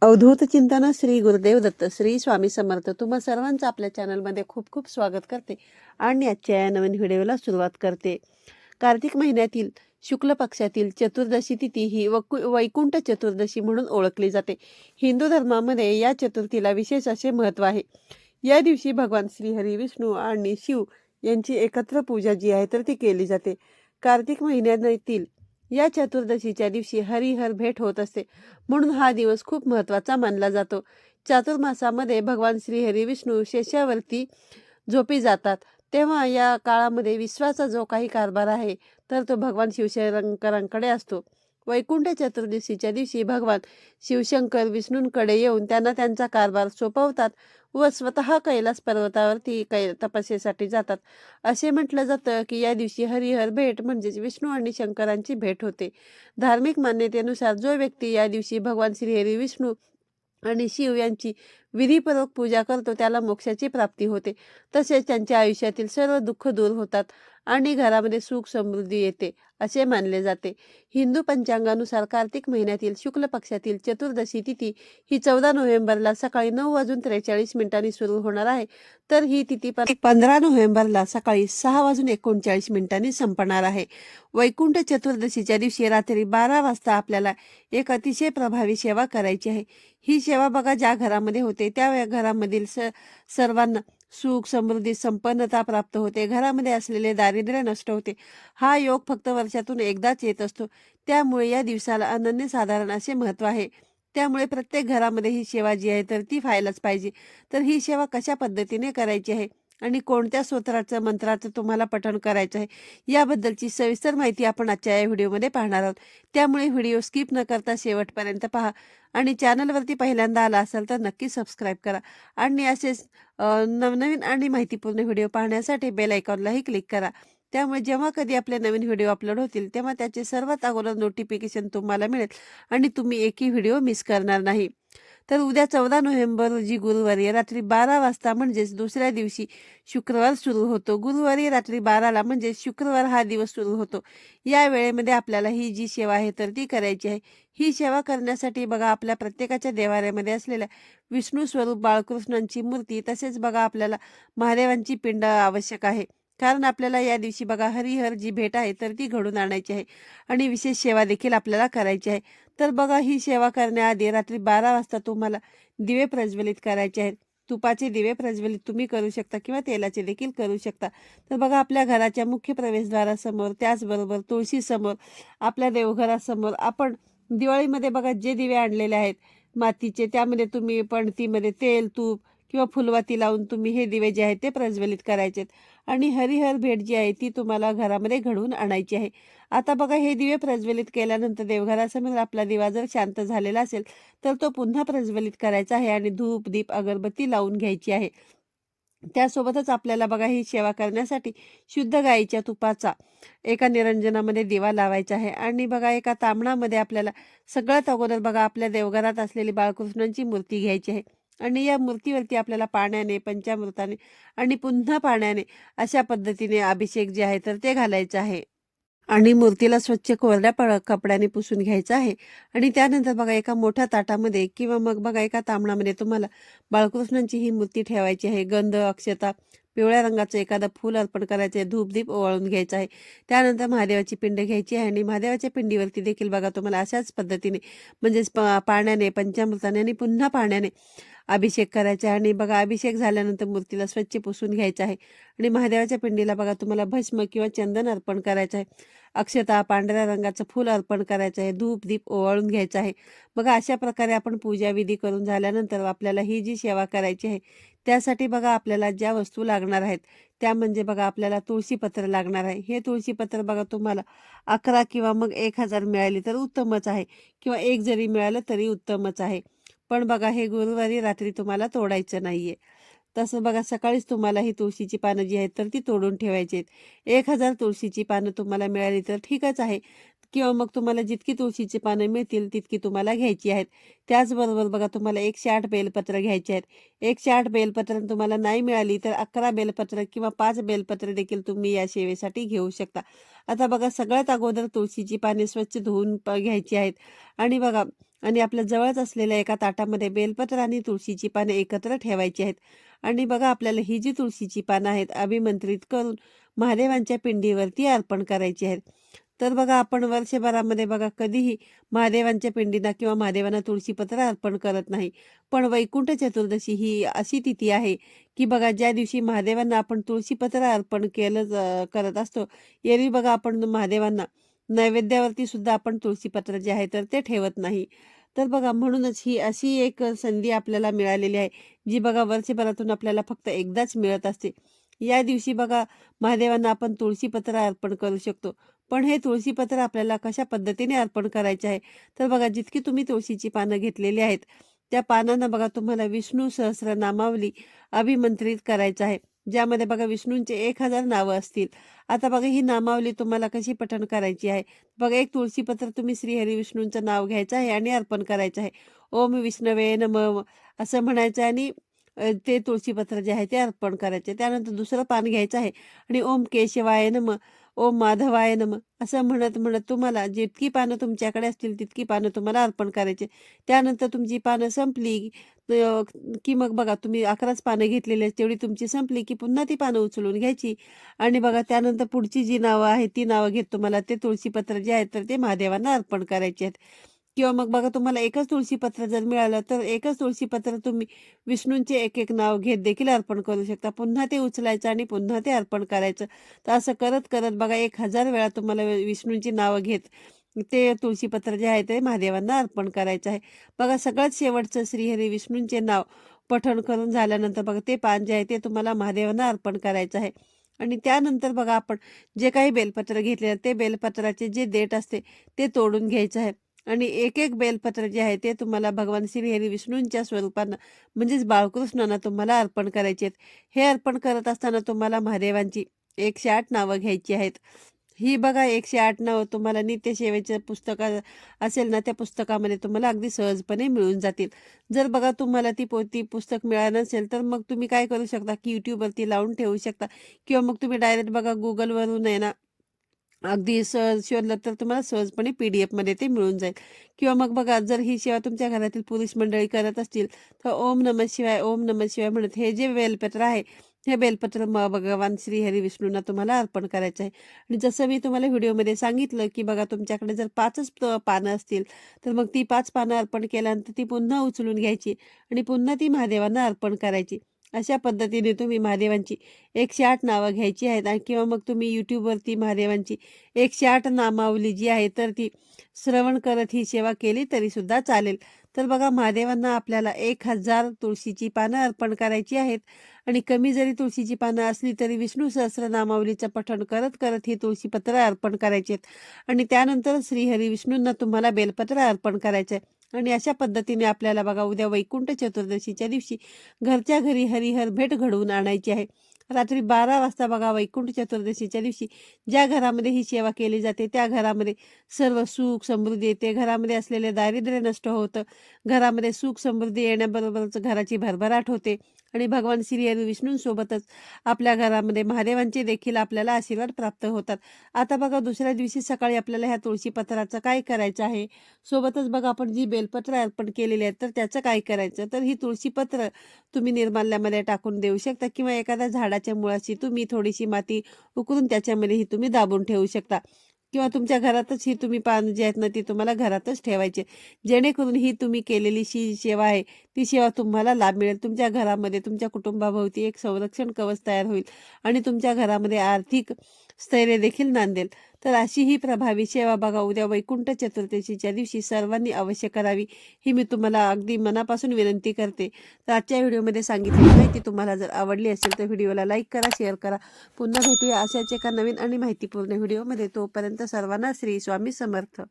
अवधूत चिंतन श्री गुरुदेव दत्त श्री स्वामी समर्थ. तुम्हा सर्वांचं आपल्या चॅनलमध्ये खूप खूप स्वागत करते आणि आजच्या या नवीन व्हिडिओला सुरुवात करते. कार्तिक महिन्यातील शुक्ल पक्षातील चतुर्दशी तिथी ही वैकुंठ चतुर्दशी म्हणून ओळखली जाते. हिंदू धर्मामध्ये या चतुर्थीला विशेष असे महत्त्व आहे. या दिवशी भगवान श्रीहरी, विष्णू आणि शिव यांची एकत्र पूजा जी आहे तर ती केली जाते. कार्तिक महिन्यातील या चतुर्दशीच्या दिवशी हरिहर भेट होत असते, म्हणून हा दिवस खूप महत्त्वाचा मानला जातो. चातुर्मासामध्ये भगवान श्रीहरी विष्णू शेषावरती झोपी जातात, तेव्हा या काळामध्ये विश्वाचा जो काही कारभार आहे तर तो भगवान शिवशंकरांकडे असतो. वैकुंठ चतुर्दशीच्या दिवशी भगवान शिवशंकर विष्णूंकडे येऊन त्यांना त्यांचा कारभार सोपवतात व स्वतः कैलास पर्वतावरती तपस्येसाठी जातात. असे म्हटलं जातं की या दिवशी हरिहर भेट म्हणजेच विष्णू आणि शंकरांची भेट होते. धार्मिक मान्यतेनुसार जो व्यक्ती या दिवशी भगवान श्रीहरी, विष्णू आणि शिव यांची विधीपूर्वक पूजा करतो त्याला मोक्षाची प्राप्ती होते. तसेच त्यांच्या आयुष्यातील सर्व दुःख दूर होतात आणि घरामध्ये सुख समृद्धी येते असे मानले जाते. हिंदू पंचांगानुसार कार्तिक महिन्यातील शुक्ल पक्षातील चतुर्दशी तिथी ही 14 नोव्हेंबरला सकाळी 9:43 सुरू होणार आहे, तर ही तिथी 15 नोव्हेंबरला सकाळी 6:39 संपणार आहे. वैकुंठ चतुर्दशीच्या दिवशी रात्री 12 वाजता आपल्याला एक अतिशय प्रभावी सेवा करायची आहे. ही सेवा बघा ज्या घरामध्ये होते त्या घरामधील सर्वांना सुख, समृद्धी, संपन्नता प्राप्त होते. घरामध्ये असलेले दारिद्र्य नष्ट होते. हा योग फक्त वर्षातून एकदाच येत असतो, त्यामुळे या दिवसाला अनन्यसाधारण असे महत्त्व आहे. त्यामुळे प्रत्येक घरामध्ये ही सेवा जी आहे तर ती व्हायलाच पाहिजे. तर ही सेवा कशा पद्धतीने करायची आहे आणि कोणत्या स्तोत्राचं, मंत्राचं तुम्हाला पठण करायचं आहे याबद्दलची सविस्तर माहिती आपण आजच्या या व्हिडिओमध्ये पाहणार आहोत. त्यामुळे व्हिडिओ स्किप न करता शेवटपर्यंत पहा आणि चॅनलवरती पहिल्यांदा आला असाल तर नक्की सबस्क्राईब करा आणि असेच नवनवीन आणि माहितीपूर्ण व्हिडिओ पाहण्यासाठी बेल आयकॉनलाही क्लिक करा. त्यामुळे जेव्हा कधी आपले नवीन व्हिडिओ अपलोड होतील तेव्हा त्याचे सर्वात अगोदर नोटिफिकेशन तुम्हाला मिळेल आणि तुम्ही एकही व्हिडिओ मिस करणार नाही. तर उद्या 14 नोव्हेंबर रोजी गुरुवारी रात्री 12 वाजता म्हणजेच दुसऱ्या दिवशी शुक्रवार सुरू होतो. गुरुवारी रात्री 12ला म्हणजे शुक्रवार हा दिवस सुरू होतो. या वेळेमध्ये आपल्याला ही जी सेवा आहे तर ती करायची आहे. ही सेवा करण्यासाठी बघा आपल्या प्रत्येकाच्या देवाऱ्यामध्ये असलेल्या विष्णू स्वरूप बाळकृष्णांची मूर्ती तसेच बघा आपल्याला महादेवांची पिंड आवश्यक आहे. कारण आपल्याला या दिवशी बघा हरिहर जी भेट आहे तर ती घडून आणायची आहे आणि विशेष सेवा देखील आपल्याला करायची आहे. तर बघा ही सेवा करण्याआधी रात्री 12 वाजता तुम्हाला दिवे प्रज्वलित करायचे आहेत. तुपाचे दिवे प्रज्वलित तुम्ही करू शकता किंवा तेलाचे देखील करू शकता. तर बघा आपल्या घराच्या मुख्य प्रवेशद्वारासमोर, त्याचबरोबर तुळशीसमोर, आपल्या देवघरासमोर आपण दिवाळीमध्ये बघा जे दिवे आणलेले आहेत मातीचे, त्यामध्ये तुम्ही पणतीमध्ये तेल, तूप किंवा फुलवाती लावून तुम्ही हे दिवे जे आहेत ते प्रज्वलित करायचे आणि हरिहर भेट जी आहे ती तुम्हाला घरामध्ये घडवून आणायची आहे. आता बघा हे दिवे प्रज्वलित केल्यानंतर देवघरासमोर आपला दिवा जर शांत झालेला असेल तर तो पुन्हा प्रज्वलित करायचा आहे आणि धूप, दीप, अगरबत्ती लावून घ्यायची आहे. त्यासोबतच आपल्याला बघा ही सेवा करण्यासाठी शुद्ध गाईच्या तुपाचा एका निरंजनामध्ये दिवा लावायचा आहे आणि बघा एका तांबणामध्ये आपल्याला सगळ्यात अगोदर बघा आपल्या देवघरात असलेली बाळकृष्णांची मूर्ती घ्यायची आहे आणि या मूर्तीवरती आपल्याला पाण्याने, पंचामृताने आणि पुन्हा पाण्याने अशा पद्धतीने अभिषेक जे आहे तर ते घालायचं आहे आणि मूर्तीला स्वच्छ कोरड्या कपड्याने पुसून घ्यायचं आहे आणि त्यानंतर बघा एका मोठ्या ताटामध्ये किंवा मग बघा एका तांबणामध्ये तुम्हाला बाळकृष्णांची ही मूर्ती ठेवायची आहे. गंध, अक्षता, पिवळ्या रंगाचं एखादं फूल अर्पण करायचं आहे, धूपदीप ओवाळून घ्यायचं आहे. त्यानंतर महादेवाची पिंड घ्यायची आहे आणि महादेवाच्या पिंडीवरती देखील बघा तुम्हाला अशाच पद्धतीने म्हणजेच पाण्याने, पंचामृताने आणि पुन्हा पाण्याने अभिषेक करायचा आहे आणि बघा अभिषेक झाल्यानंतर मूर्तीला स्वच्छ पुसून घ्यायचं आहे आणि महादेवाच्या पिंडीला बघा तुम्हाला भस्म किंवा चंदन अर्पण करायचं आहे. अक्षता, पांढऱ्या रंगाचं फूल अर्पण करायचं आहे, धूप दीप ओवाळून घ्यायचं आहे. बघा अशा प्रकारे आपण पूजा विधी करून झाल्यानंतर आपल्याला ही जी सेवा करायची आहे त्यासाठी बघा आपल्याला ज्या वस्तू लागणार आहेत त्या म्हणजे बघा आपल्याला तुळशीपत्र लागणार आहे. हे तुळशीपत्र बघा तुम्हाला 11 किंवा मग 1000 मिळाली तर उत्तमच आहे किंवा एक जरी मिळालं तरी उत्तमच आहे. पण बघा हे गुरुवारी रात्री तुम्हाला तोडायचं नाहीये. तसं बघा सकाळीच तुम्हाला ही तुळशीची पानं जी आहेत तर ती तोडून ठेवायची आहेत. 1000 तुळशीची पानं तुम्हाला मिळाली तर ठीकच आहे किंवा मग तुम्हाला जितकी तुळशीची पानं मिळतील तितकी तुम्हाला घ्यायची आहेत. त्याचबरोबर बघा तुम्हाला 108 बेलपत्र घ्यायचे आहेत. 108 बेलपत्र तुम्हाला नाही मिळाली तर 11 बेलपत्र किंवा 5 बेलपत्र देखील तुम्ही या सेवेसाठी घेऊ शकता. आता बघा सगळ्यात अगोदर तुळशीची पाने स्वच्छ धुवून घ्यायची आहेत आणि बघा आणि आपल्या जवळच असलेल्या एका ताटामध्ये बेलपत्र आणि तुळशीची पाने एकत्र ठेवायची आहेत. आणि बघा आपल्याला ही जी तुळशीची पानं आहेत अभिमंत्रित करून महादेवांच्या पिंडीवरती अर्पण करायची आहेत. तर बघा आपण वर्षभरामध्ये बघा कधीही महादेवांच्या पिंडींना किंवा महादेवांना तुळशीपत्र अर्पण करत नाही. पण वैकुंठ चतुर्दशी ही अशी तिथी आहे की बघा ज्या दिवशी महादेवांना आपण तुळशीपत्र अर्पण करत असतो, एरवी बघा आपण महादेवांना नैवेद्यावरती सुद्धा आपण तुळशीपत्र जे आहे तर ते ठेवत नाही. तर बघा म्हणूनच ही अशी एक संधी आपल्याला मिळालेली आहे, जी बघा वर्षभरातून आपल्याला फक्त एकदाच मिळत असते. या दिवशी बघा महादेवांना आपण तुळशीपत्र अर्पण करू शकतो. पण हे तुळशीपत्र आपल्याला कशा पद्धतीने अर्पण करायचे आहे, तर बघा जितकी तुम्ही तुळशीची पानं घेतलेली आहेत, त्या पानांना बघा तुम्हाला विष्णू सहस्रनामावली अभिमंत्रित करायचं आहे. ज्यामध्ये बघा विष्णूंचे 1000 नावं असतील. आता बघा ही नामावली तुम्हाला कशी पठण करायची आहे. बघा एक तुळशीपत्र तुम्ही श्रीहरी विष्णूंचं नाव घ्यायचं आहे आणि अर्पण करायचं आहे. ओम विष्णवे नमः असं म्हणायचं आणि ते तुळशीपत्र जे आहे ते अर्पण करायचे. त्यानंतर दुसरं पान घ्यायचं आहे आणि ओम केशवाय नमः, ओम माधवाय नमः असं म्हणत म्हणत तुम्हाला जितकी पानं तुमच्याकडे असतील तितकी पानं तुम्हाला अर्पण करायचे. त्यानंतर तुमची पानं संपली की मग बघा तुम्ही 11च पानं घेतलेली आहेत, तेवढी तुमची संपली की पुन्हा ती पानं उचलून घ्यायची आणि बघा त्यानंतर पुढची जी नावं आहेत ती नावं घेत तुम्हाला ते तुळशीपत्र जे आहेत तर ते महादेवांना अर्पण करायचे आहेत. किंवा मग बघा तुम्हाला एकच तुळशीपत्र जर मिळालं तर एकच तुळशीपत्र तुम्ही विष्णूंचे एक एक नाव घेत देखील अर्पण करू शकता. पुन्हा ते उचलायचं आणि पुन्हा ते अर्पण करायचं. तर असं करत करत बघा 1000 वेळा तुम्हाला विष्णूंची नावं घेत ते तुळशीपत्र जे आहे ते महादेवांना अर्पण करायचं आहे. बघा सगळ्यात शेवटचं श्रीहरी विष्णूंचे नाव पठण करून झाल्यानंतर बघा ते पान जे आहे ते तुम्हाला महादेवांना अर्पण करायचं आहे. आणि त्यानंतर बघा आपण जे काही बेलपत्र घेतले ते बेलपत्राचे जे देठ असते ते तोडून घ्यायचं आहे. आणि एक एक बेलपत्र जे आहे ते तुम्हाला भगवान श्रीहरी विष्णूंच्या स्वरूपानं म्हणजेच बाळकृष्णांना तुम्हाला अर्पण करायचे आहेत. हे अर्पण करत असताना तुम्हाला महादेवांची 108 नावं घ्यायची आहेत. ही बघा 108 नावं तुम्हाला नित्यसेवेचं पुस्तक असेल ना, त्या पुस्तकामध्ये तुम्हाला अगदी सहजपणे मिळून जातील. जर बघा तुम्हाला ती पुस्तक मिळालं नसेल तर मग तुम्ही काय करू शकता की यूट्यूबवरती लावून ठेवू शकता किंवा मग तुम्ही डायरेक्ट बघा गुगलवरून आहे ना अगदी सहज शोधलं तर तुम्हाला सहजपणे PDF मध्ये ते मिळून जाईल. किंवा मग बघा जर ही सेवा तुमच्या घरातील पुरुष मंडळी करत असतील तर ओम नमः शिवाय, ओम नमः शिवाय म्हणत हे जे बेलपत्र आहे हे बेलपत्र भगवान श्री हरी विष्णूंना तुम्हाला अर्पण करायचं आहे. आणि जसं मी तुम्हाला व्हिडिओमध्ये सांगितलं की बघा तुमच्याकडे जर 5च पानं असतील तर मग ती 5 पानं अर्पण केल्यानंतर ती पुन्हा उचलून घ्यायची आणि पुन्हा ती महादेवांना अर्पण करायची. अशा पद्धतीने तुम्ही महादेवांची 108 नावं घ्यायची आहेत आणि किंवा मग तुम्ही यूट्यूबवरती महादेवांची 108 नामावली जी आहे तर ती श्रवण करत ही सेवा केली तरी सुद्धा चालेल. तर बघा महादेवांना आपल्याला 1000 तुळशीची पानं अर्पण करायची आहेत आणि कमी जरी तुळशीची पानं असली तरी विष्णू सहस्रनामावलीचं पठण करत करत ही तुळशीपत्र अर्पण करायची आहेत आणि त्यानंतर श्रीहरी विष्णूंना तुम्हाला बेलपत्र अर्पण करायचं आहे. आणि अशा पद्धतीने आपल्याला बघा उद्या वैकुंठ चतुर्दशीच्या दिवशी घरच्या घरी हरिहर भेट घडवून आणायची आहे. रात्री 12 वाजता बघा वैकुंठ चतुर्दशीच्या दिवशी ज्या घरामध्ये ही सेवा केली जाते त्या घरामध्ये सर्व सुख समृद्धी येते. घरामध्ये असलेले दारिद्र्य नष्ट होतं. घरामध्ये सुख समृद्धी येण्याबरोबरच घराची भरभराट होते आणि भगवान श्री हरी विष्णूंसोबतच आपल्या घरामध्ये महादेवांचे देखील आपल्याला आशीर्वाद प्राप्त होतात. आता बघा दुसऱ्या दिवशी सकाळी आपल्याला ह्या तुळशीपत्राचं काय करायचं आहे, सोबतच बघा आपण जी बेलपत्र अर्पण केलेली आहेत तर त्याचं काय करायचं. तर ही तुळशीपत्र तुम्ही निर्माल्यामध्ये टाकून देऊ शकता किंवा एखाद्या झाडाच्या मुळाशी तुम्ही थोडीशी माती उकरून त्याच्यामध्ये ही तुम्ही दाबून ठेवू शकता किंवा तुमच्या घरातच ही तुम्ही पानं जी आहेत ना ती तुम्हाला घरातच ठेवायची, जेणेकरून ही तुम्ही केलेली सेवा आहे ती सेवा तुम्हाला लाभ मिळेल. तुमच्या घरामध्ये तुमच्या कुटुंबाभोवती एक संरक्षण कवच तयार होईल आणि तुमच्या घरामध्ये आर्थिक स्थैर्य देखील नांदेल. तर अशी ही प्रभावी सेवा बघा उद्या वैकुंठ चतुर्दशीच्या दिवशी सर्वांनी अवश्य करावी, ही मी तुम्हाला अगदी मनापासून विनंती करते. तर आजच्या व्हिडिओमध्ये सांगितलेली माहिती तुम्हाला जर आवडली असेल तर व्हिडिओला लाईक करा, शेअर करा. पुन्हा भेटूया अशाच एका नवीन आणि माहितीपूर्ण व्हिडिओमध्ये. तोपर्यंत सर्वांना श्री स्वामी समर्थ.